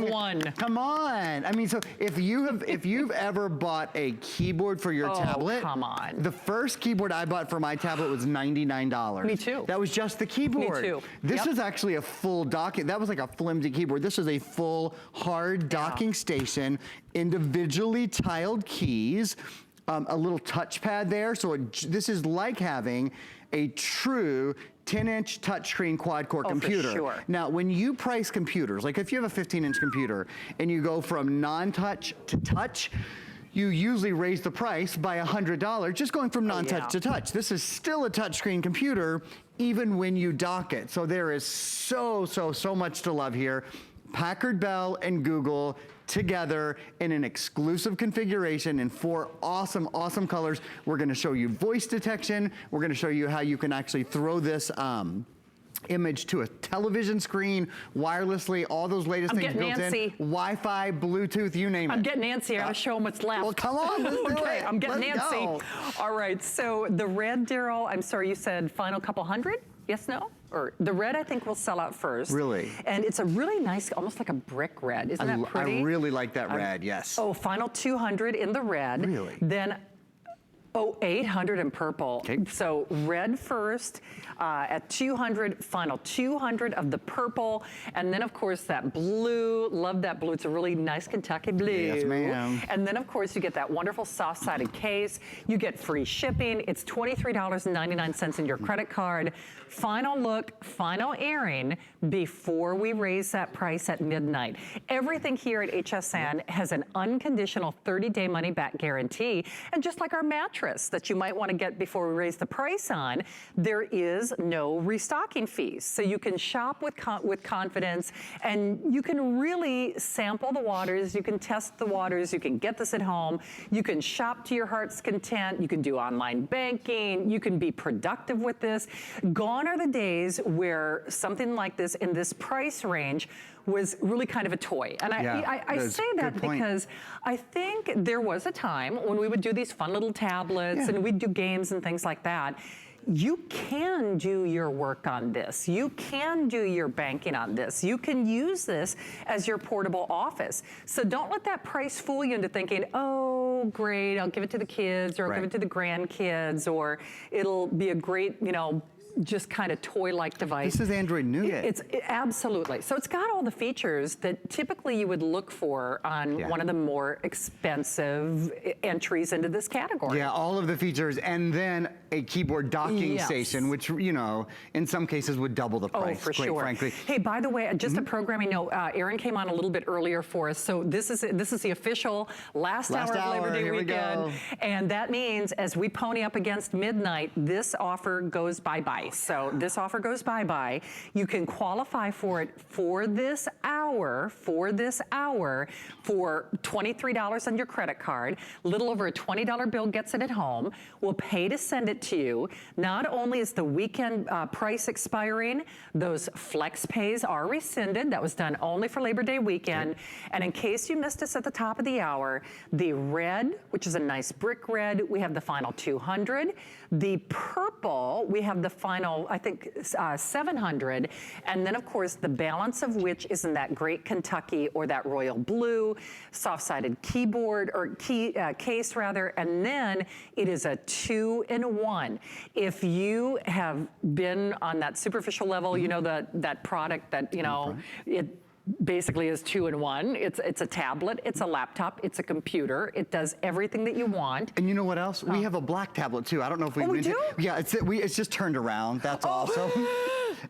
have one. Come on. I mean, so if you've ever bought a keyboard for your tablet, come on. The first keyboard I bought for my tablet was $99. Me too. That was just the keyboard. Me too. This is actually a full docking. That was like a flimsy keyboard. This is a full hard docking station, individually tiled keys, a little touchpad there. So this is like having a true 10-inch touchscreen quad-core computer. For sure. Now, when you price computers, like if you have a 15-inch computer and you go from non-touch to touch, you usually raise the price by $100, just going from non-touch to touch. This is still a touchscreen computer, even when you dock it. So there is so much to love here. Packard Bell and Google together in an exclusive configuration in 4 awesome colors. We're gonna show you voice detection. We're gonna show you how you can actually throw this image to a television screen wirelessly, all those latest things built in. Wi-Fi, Bluetooth, you name it. I'm getting Nancy. I gotta show them what's left. Well, come on, let's do it. I'm getting Let's Nancy. go. All right, so the red, Daryl, I'm sorry, you said final couple hundred? Yes, no? Or the red, I think, will sell out first. Really? And it's a really nice, almost like a brick red. Isn't that pretty? I really like that red, yes. Oh, final 200 in the red. Really? Then 800 in purple. Okay. So red first at 200, final 200 of the purple. And then of course that blue, love that blue. It's a really nice Kentucky blue. Yes, ma'am. And then of course you get that wonderful soft-sided case. You get free shipping. It's $23.99 in your credit card. Final look, final airing before we raise that price at midnight. Everything here at HSN has an unconditional 30-day money-back guarantee. And just like our mattress that you might want to get before we raise the price on, there is no restocking fees. So you can shop with confidence, and you can really sample the waters, you can test the waters, you can get this at home, you can shop to your heart's content, you can do online banking, you can be productive with this. Gone are the days where something like this in this price range was really kind of a toy. And I say that because I think there was a time when we would do these fun little tablets and we'd do games and things like that. You can do your work on this. You can do your banking on this. You can use this as your portable office. So don't let that price fool you into thinking, oh, great, I'll give it to the kids, or I'll give it to the grandkids, or it'll be a great, you know, just kind of toy-like device. This is Android Nougat. Absolutely. So it's got all the features that typically you would look for on one of the more expensive entries into this category. Yeah, all of the features, and then a keyboard docking station, which, you know, in some cases would double the price, for sure. frankly. Hey, by the way, just a programming note, Aaron came on a little bit earlier for us, so this is the official last hour of Labor Day weekend, and that means as we pony up against midnight, this offer goes bye-bye. So this offer goes bye-bye. You can qualify for it for this hour, for $23 on your credit card. A little over a $20 bill gets it at home. We'll pay to send it to you. Not only is the weekend price expiring, those flex pays are rescinded. That was done only for Labor Day weekend. And in case you missed us at the top of the hour, the red, which is a nice brick red, we have the final 200. The purple, we have the final, I think, 700. And then, of course, the balance of which is in that great Kentucky or that royal blue, soft-sided keyboard, or case, rather. And then it is a 2-in-1. If you have been on that superficial level, you know, that product that, you know, it basically is 2-in-1. It's a tablet, it's a laptop, it's a computer. It does everything that you want. And you know what else? We have a black tablet too. I don't know if we mentioned. Yeah, it's just turned around. That's awesome.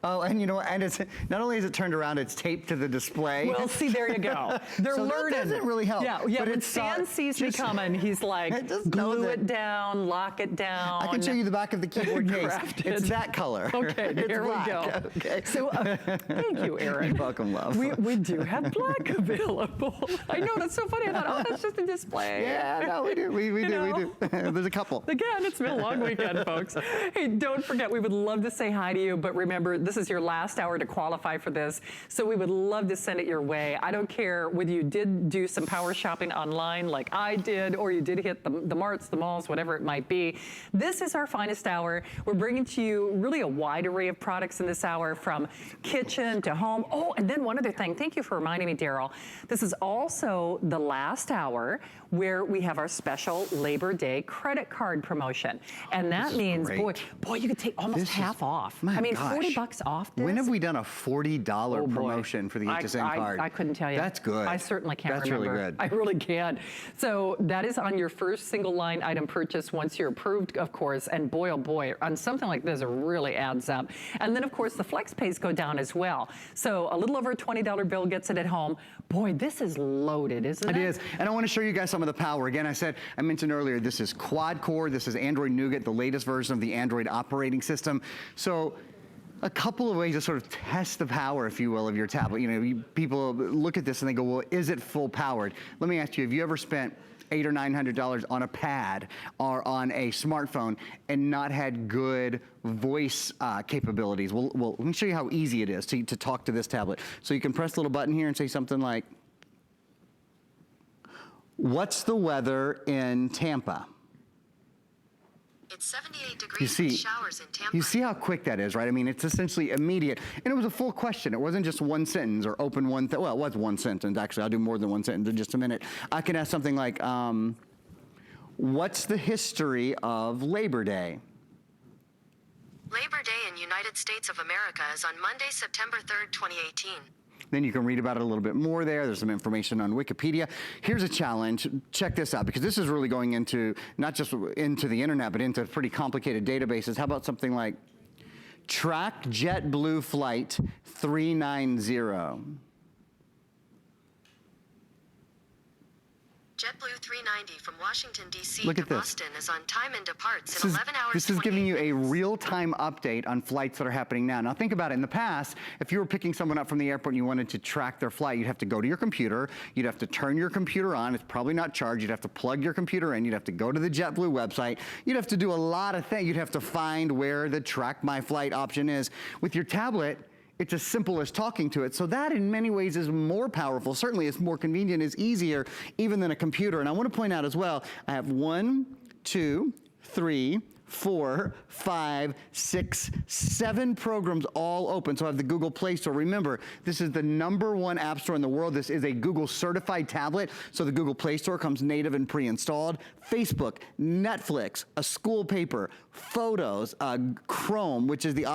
Oh, and you know, and it's not only is it turned around, it's taped to the display. Well, see, there you go. They're so learning. That doesn't really help. Yeah. But when Stan sees me coming, he's like, glue it down, lock it down. I can show you the back of the keyboard case. It's that color. Okay, here we go. Okay. So, thank you, Aaron. You're welcome, love. We do have black available. I know, that's so funny. I thought, oh, that's just a display. Yeah, no, we do. We do. There's a couple. Again, it's been a long weekend, folks. Hey, don't forget, we would love to say hi to you, but remember, this is your last hour to qualify for this. So we would love to send it your way. I don't care whether you did do some power shopping online like I did, or you did hit the marts, the malls, whatever it might be. This is our finest hour. We're bringing to you really a wide array of products in this hour, from kitchen to home. Oh, and then one other thing. Thank you for reminding me, Daryl. This is also the last hour where we have our special Labor Day credit card promotion. And that means, boy, you could take almost half off. I mean, gosh. $40 off this. When have we done a $40 promotion for the HSN card? I couldn't tell you. That's good. I certainly can't remember. That's really good. I really can't. So that is on your first single line item purchase once you're approved, of course. And boy, oh boy, on something like this, it really adds up. And then, of course, the flex pays go down as well. So a little over a $20 bill gets it at home. Boy, this is loaded, isn't it? It is. And I want to show you guys some of the power. Again, I mentioned earlier, this is quad-core. This is Android Nougat, the latest version of the Android operating system. So a couple of ways to sort of test the power, if you will, of your tablet. You know, people look at this and they go, well, is it full powered? Let me ask you, have you ever spent $800 or $900 on a pad or on a smartphone and not had good voice capabilities? Well, let me show you how easy it is to talk to this tablet. So you can press the little button here and say something like, "What's the weather in Tampa?" It's 78 degrees with showers in Tampa. You see how quick that is, right? I mean, it's essentially immediate. And it was a full question. It wasn't just one sentence or open one thing. Well, it was one sentence, actually. I'll do more than one sentence in just a minute. I can ask something like, what's the history of Labor Day? Labor Day in United States of America is on Monday, September 3rd, 2018. Then you can read about it a little bit more there. There's some information on Wikipedia. Here's a challenge. Check this out, because this is really going into, not just into the internet, but into pretty complicated databases. How about something like track JetBlue flight 390? JetBlue 390 from Washington, D.C. Look to at this. Boston is on time and departs in 11 hours. This is giving you a real-time update on flights that are happening now. Now think about it. In the past, if you were picking someone up from the airport and you wanted to track their flight, you'd have to go to your computer. You'd have to turn your computer on. It's probably not charged. You'd have to plug your computer in. You'd have to go to the JetBlue website. You'd have to do a lot of things. You'd have to find where the track my flight option is. With your tablet, it's as simple as talking to it. So that in many ways is more powerful. Certainly it's more convenient, it's easier even than a computer. And I want to point out as well, I have 1, 2, 3, 4, 5, 6, 7 programs all open. So I have the Google Play Store. Remember, this is the #1 app store in the world. This is a Google certified tablet. So the Google Play Store comes native and pre-installed. Facebook, Netflix, a school paper, Photos, Chrome, which is the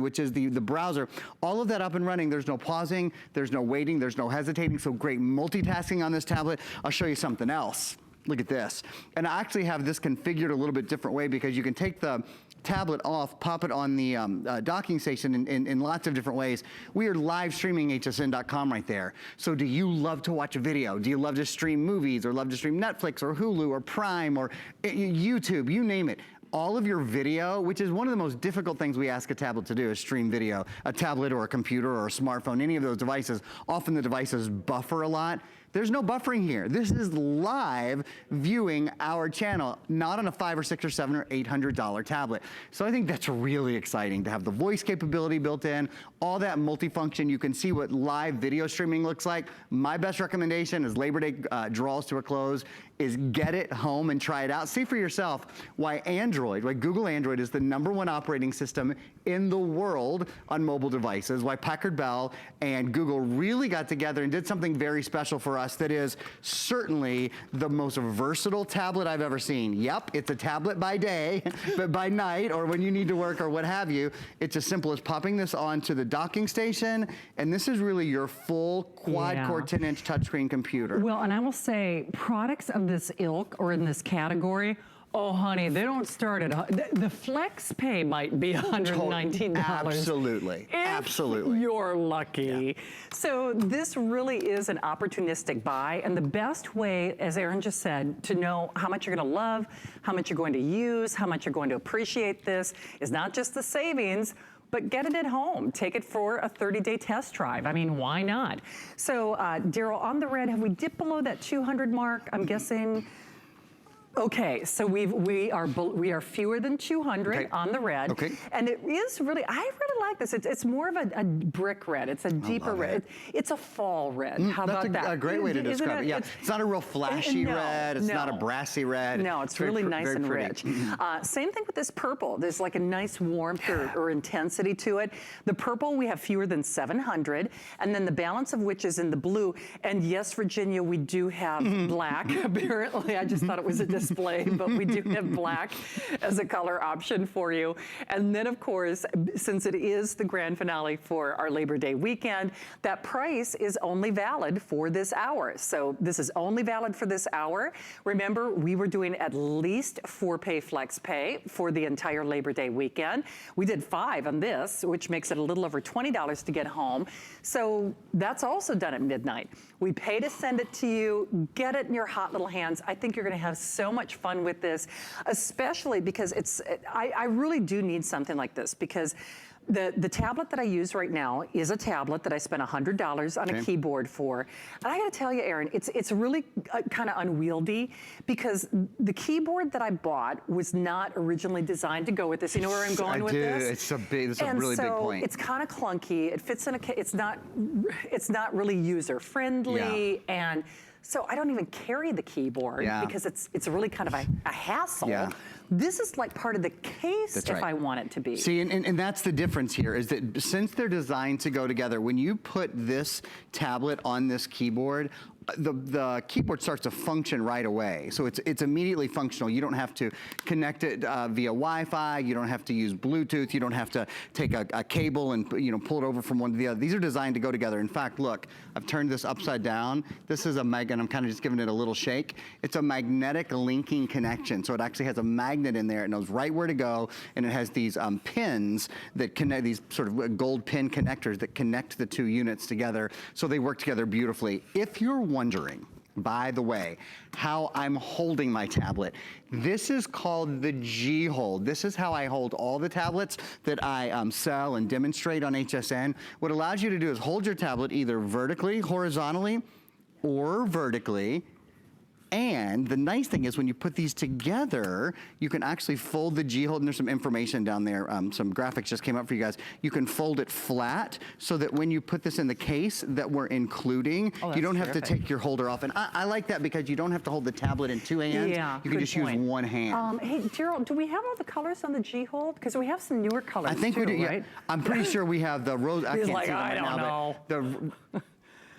which is the browser. All of that up and running. There's no pausing, there's no waiting, there's no hesitating. So great multitasking on this tablet. I'll show you something else. Look at this. And I actually have this configured a little bit different way, because you can take the tablet off, pop it on the docking station in lots of different ways. We are live streaming hsn.com right there. So do you love to watch a video? Do you love to stream movies, or love to stream Netflix or Hulu or Prime or YouTube, you name it? All of your video, which is one of the most difficult things we ask a tablet to do, is stream video. A tablet or a computer or a smartphone, any of those devices, often the devices buffer a lot. There's no buffering here. This is live viewing our channel, not on a $500 or $600 or $700 or $800 tablet. So I think that's really exciting to have the voice capability built in, all that multifunction. You can see what live video streaming looks like. My best recommendation as Labor Day draws to a close is get it home and try it out. See for yourself why Google Android is the #1 operating system in the world on mobile devices, why Packard Bell and Google really got together and did something very special for us that is certainly the most versatile tablet I've ever seen. Yep, it's a tablet by day, but by night or when you need to work or what have you, it's as simple as popping this onto the docking station, and this is really your full quad-core 10-inch touchscreen computer. Well, and I will say, products of this ilk or in this category, oh, honey, they don't start at, the flex pay might be $119. Absolutely, absolutely. You're lucky. Yeah. So this really is an opportunistic buy, and the best way, as Aaron just said, to know how much you're gonna love, how much you're going to use, how much you're going to appreciate this, is not just the savings, but get it at home. Take it for a 30-day test drive. I mean, why not? So, Daryl, on the red, have we dipped below that 200 mark? I'm guessing. Okay, so we are fewer than 200 Okay. on the red. Okay. And it is really, I really like this. It's more of a brick red. It's a deeper red. It's a fall red. How about That's that? a great way to Isn't describe it. Yeah, it's not a real flashy no, red. It's not a no. brassy red. No, it's very really nice very and pretty. rich. Same thing with this purple. There's like a nice warmth or intensity to it. The purple, we have fewer than 700, and then the balance of which is in the blue. And yes, Virginia, we do have black. Apparently, I just thought it was a display, but we do have black as a color option for you. And then, of course, since it is the grand finale for our Labor Day weekend, that price is only valid for this hour. So this is only valid for this hour. Remember, we were doing at least 4-pay flex pay for the entire Labor Day weekend. We did 5 on this, which makes it a little over $20 to get home. So that's also done at midnight. We pay to send it to you, get it in your hot little hands. I think you're gonna have so much fun with this, especially because I really do need something like this, because the tablet that I use right now is a tablet that I spent $100 on a keyboard for. And I gotta tell you, Aaron, it's really kind of unwieldy, because the keyboard that I bought was not originally designed to go with this. You know where I'm going with this? It's a really big point. It's kind of clunky. It fits in it's not really user friendly, and so I don't even carry the keyboard because it's really kind of a hassle. Yeah. This is like part of the case if I want it to be. See, and that's the difference here, is that since they're designed to go together, when you put this tablet on this keyboard, the keyboard starts to function right away. So it's immediately functional. You don't have to connect it via Wi-Fi. You don't have to use Bluetooth. You don't have to take a cable and pull it over from one to the other. These are designed to go together. In fact, look, I've turned this upside down. This is and I'm kind of just giving it a little shake. It's a magnetic linking connection. So it actually has a magnet in there. It knows right where to go, and it has these pins that connect, these sort of gold pin connectors that connect the two units together, so they work together beautifully. If you're wondering, by the way, how I'm holding my tablet, this is called the G hold. This is how I hold all the tablets that I sell and demonstrate on HSN. What allows you to do is hold your tablet either vertically, horizontally, or vertically. And the nice thing is when you put these together, you can actually fold the G hold, and there's some information down there. Some graphics just came up for you guys. You can fold it flat so that when you put this in the case that we're including, you don't have to take your holder off. And I like that, because you don't have to hold the tablet in 2 hands. Yeah, you can just use one hand. Hey, Gerald, do we have all the colors on the G hold? Because we have some newer colors I think too, we do, right? yeah. I'm pretty sure we have the rose. I He's can't like, see them I right don't now, know.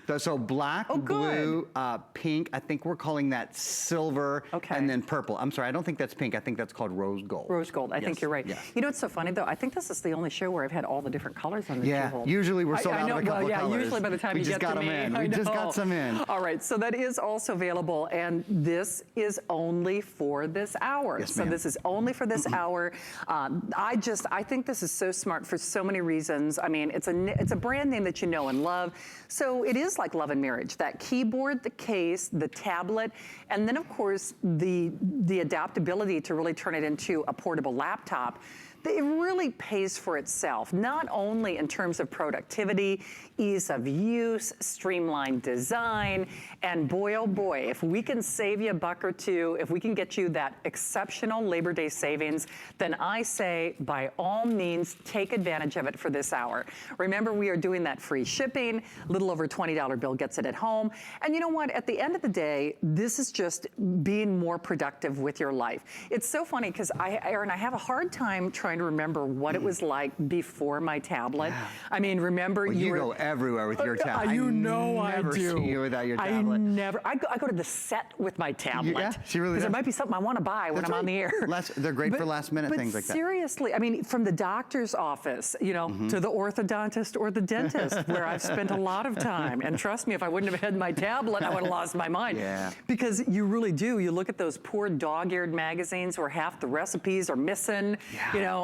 but so black, blue, pink, I think we're calling that silver, and then purple. I'm sorry, I don't think that's pink. I think that's called rose gold. Rose gold, I think you're right. Yes. You know what's so funny though? I think this is the only show where I've had all the different colors on the G hold. Usually we're sold out of a couple colors. Usually by the time we you just get got to them me, in. I We just know. got some in. All right, so that is also available, and this is only for this hour. Yes, so ma'am. this is only for this hour. I think this is so smart for so many reasons. I mean, it's a brand name that you know and love. So it is like love and marriage. That keyboard, the case, the tablet, and then of course the adaptability to really turn it into a portable laptop. It really pays for itself, not only in terms of productivity, ease of use, streamlined design, and boy, oh boy, if we can save you $1 or $2, if we can get you that exceptional Labor Day savings, then I say, by all means, take advantage of it for this hour. Remember, we are doing that free shipping, a little over $20 bill gets it at home. And you know what, at the end of the day, this is just being more productive with your life. It's so funny, because Aaron, I have a hard time trying to remember what it was like before my tablet. I mean, remember you go everywhere with your tablet. You know I do. I never see you without your tablet. I go to the set with my tablet. Yeah, she really does. Because there might be something I want to buy when I'm on the air. They're great for last minute things like that. But seriously, I mean, from the doctor's office, to the orthodontist or the dentist, where I've spent a lot of time. And trust me, if I wouldn't have had my tablet, I would have lost my mind. Yeah. Because you really do. You look at those poor dog-eared magazines where half the recipes are missing,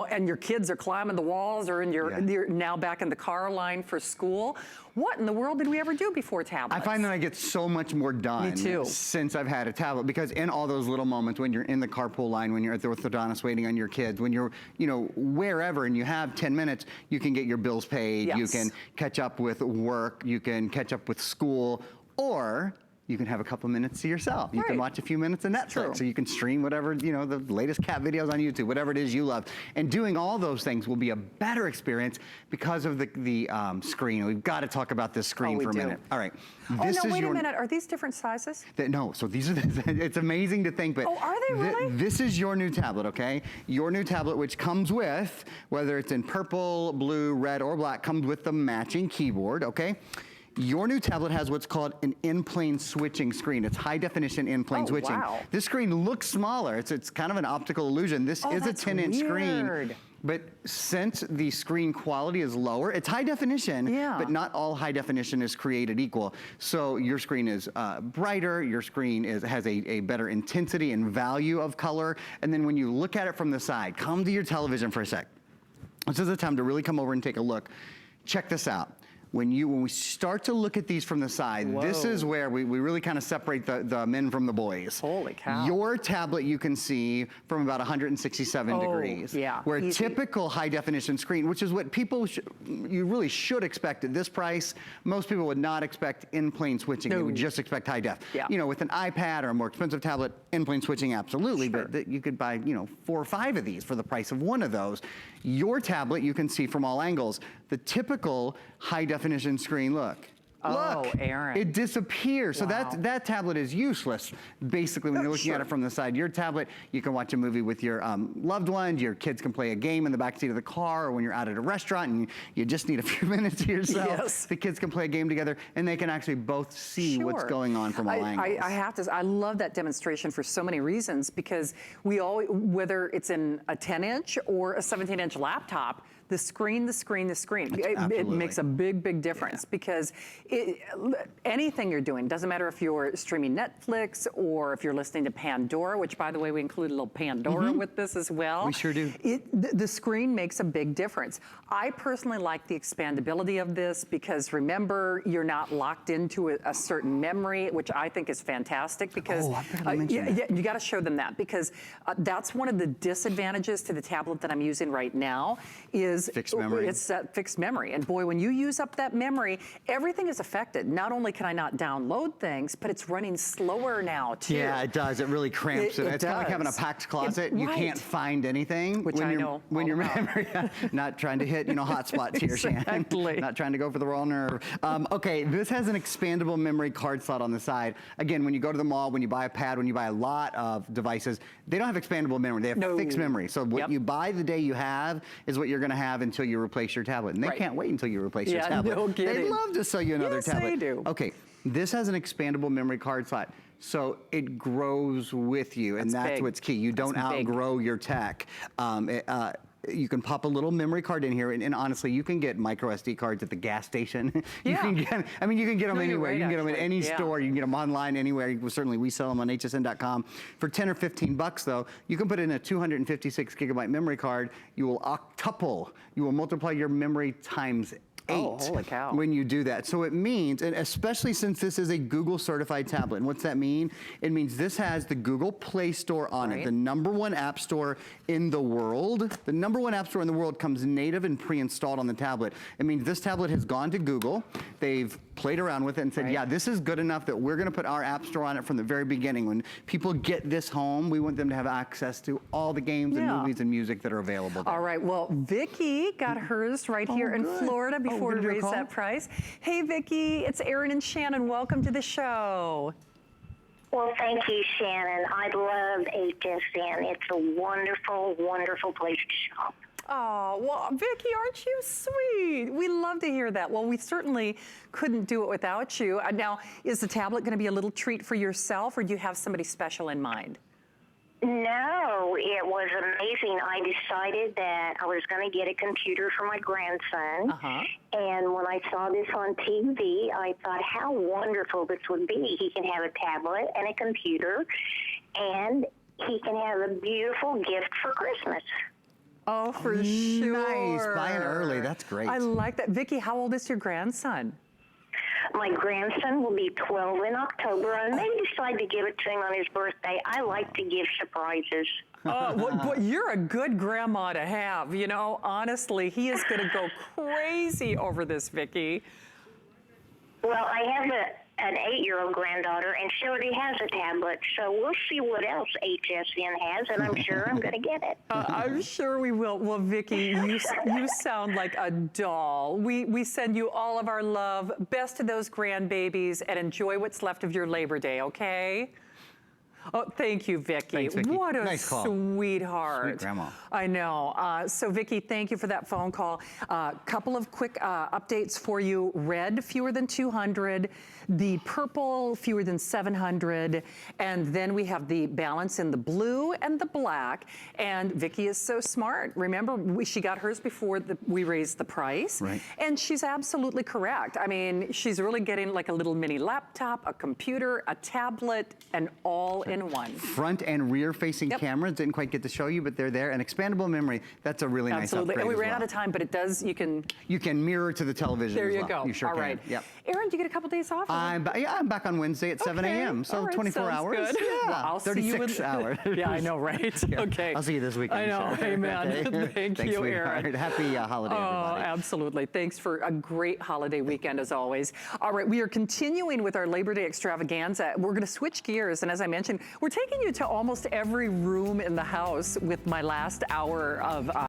and your kids are climbing the walls, or you're now back in the car line for school. What in the world did we ever do before tablets? I find that I get so much more done Me too. Since I've had a tablet, because in all those little moments when you're in the carpool line, when you're at the orthodontist waiting on your kids, when you're, wherever, and you have 10 minutes, you can get your bills paid, you can catch up with work, you can catch up with school, or you can have a couple minutes to yourself. You can watch a few minutes of Netflix, or you can stream whatever, you know, the latest cat videos on YouTube, whatever it is you love. And doing all those things will be a better experience because of the screen. We've got to talk about this screen for a minute. All right. Wait a minute. Are these different sizes? No, so these are, it's amazing to think, but are they really? This is your new tablet, okay? Your new tablet, which comes with, whether it's in purple, blue, red, or black, comes with the matching keyboard, okay? Your new tablet has what's called an in-plane switching screen. It's high definition in-plane switching. Wow. This screen looks smaller. It's kind of an optical illusion. This is a 10-inch screen. But since the screen quality is lower, it's high definition, but not all high definition is created equal. So your screen is brighter, your screen has a better intensity and value of color. And then when you look at it from the side, come to your television for a sec. This is the time to really come over and take a look. Check this out. When we start to look at these from the side, this is where we really kind of separate the men from the boys. Holy cow. Your tablet you can see from about 167 degrees. Where a typical high definition screen, which is what people, you really should expect at this price, most people would not expect in-plane switching. They would just expect high def. You know, with an iPad or a more expensive tablet, in-plane switching, absolutely. But you could buy, you know, 4 or 5 of these for the price of one of those. Your tablet you can see from all angles. The typical high definition screen, look, Aaron. it disappears. So that tablet is useless, basically, when you're looking at it from the side. Your tablet, you can watch a movie with your loved ones, your kids can play a game in the backseat of the car, or when you're out at a restaurant and you just need a few minutes to yourself, the kids can play a game together, and they can actually both see what's going on from all angles. I have to, I love that demonstration for so many reasons, because we all, whether it's in a 10-inch or a 17-inch laptop, the screen. It makes a big difference, because anything you're doing, doesn't matter if you're streaming Netflix or if you're listening to Pandora, which, by the way, we include a little Pandora with this as well. We sure do. The screen makes a big difference. I personally like the expandability of this, because remember, you're not locked into a certain memory, which I think is fantastic, because you got to show them that, because that's one of the disadvantages to the tablet that I'm using right now is fixed memory. It's that fixed memory. And boy, when you use up that memory, everything is affected. Not only can I not download things, but it's running slower now too. Yeah, it does. It really cramps it. It's kind of like having a packed closet. You can't find anything. Which I know. When your memory, not trying to hit, hot spots here, Shannon. Not trying to go for the raw nerve. Okay, this has an expandable memory card slot on the side. Again, when you go to the mall, when you buy a pad, when you buy a lot of devices, they don't have expandable memory. They have fixed memory. So what you buy the day you have is what you're going to have until you replace your tablet. And they can't wait until you replace your tablet. No kidding. They'd love to sell you another tablet. Yes, they do. Okay, this has an expandable memory card slot. So it grows with you, and that's what's key. You don't outgrow your tech. You can pop a little memory card in here, and honestly, you can get micro SD cards at the gas station. You can get, I mean, you can get them anywhere. You can get them in any store. You can get them online anywhere. Certainly, we sell them on hsn.com. For 10 or 15 bucks, though, you can put in a 256 gigabyte memory card. You will octuple. You will multiply your memory times 8 holy cow. when you do that. So it means, and especially since this is a Google certified tablet, and what's that mean? It means this has the Google Play Store on it, the #1 app store in the world. The #1 app store in the world comes native and pre-installed on the tablet. It means this tablet has gone to Google. They've played around with it and said, yeah, this is good enough that we're gonna put our app store on it from the very beginning. When people get this home, we want them to have access to all the games and movies and music that are available there. All right, well, Vicki got hers right here in Florida before we raise that price. Hey, Vicki, it's Aaron and Shannon. Welcome to the show. Well, thank you, Shannon. I love HSN. It's a wonderful, wonderful place to shop. Oh, well, Vicki, aren't you sweet? We love to hear that. Well, we certainly couldn't do it without you. Now, is the tablet going to be a little treat for yourself, or do you have somebody special in mind? No, it was amazing. I decided that I was going to get a computer for my grandson. And when I saw this on TV, I thought how wonderful this would be. He can have a tablet and a computer, and he can have a beautiful gift for Christmas. Oh, for sure. Nice. Buying early. That's great. I like that. Vicki, how old is your grandson? My grandson will be 12 in October. I may decide to give it to him on his birthday. I like to give surprises. Well, you're a good grandma to have. You know, honestly, he is going to go crazy over this, Vicki. Well, I have an 8-year-old granddaughter, and she already has a tablet. So we'll see what else HSN has, and I'm sure I'm going to get it. I'm sure we will. Well, Vicki, you sound like a doll. We send you all of our love. Best to those grandbabies, and enjoy what's left of your Labor Day, okay? Oh, thank you, Vicki. Thanks, Vicki. What a Nice call. sweetheart. Sweet grandma. I know. So, Vicki, thank you for that phone call. Couple of quick updates for you. Red, fewer than 200. The purple, fewer than 700. And then we have the balance in the blue and the black. And Vicki is so smart. Remember, she got hers before we raised the price. Right. And she's absolutely correct. I mean, she's really getting like a little mini laptop, a computer, a tablet, and all in one. Front and rear facing cameras, didn't quite get to show you, but they're there. And expandable memory, that's a really nice upgrade. And we as ran well. out of time, but it does, you can mirror to the television There as you well. go. You sure all can. right. Yep. Aaron, do you get a couple days off? I'm back on Wednesday at 7 a.m. So all right, 24 sounds hours. Good. Yeah, Well, I'll see you 36 hours. Yeah, I know, right? Yeah. Okay. I'll see you this weekend. I know. Sure. Amen. Okay. Thank you, sweetheart. Aaron. Happy holiday, everybody. Absolutely. Thanks for a great holiday weekend as always. All right, we are continuing with our Labor Day extravaganza. We're going to switch gears, and as I mentioned, we're taking you to almost every room in the house with my last hour of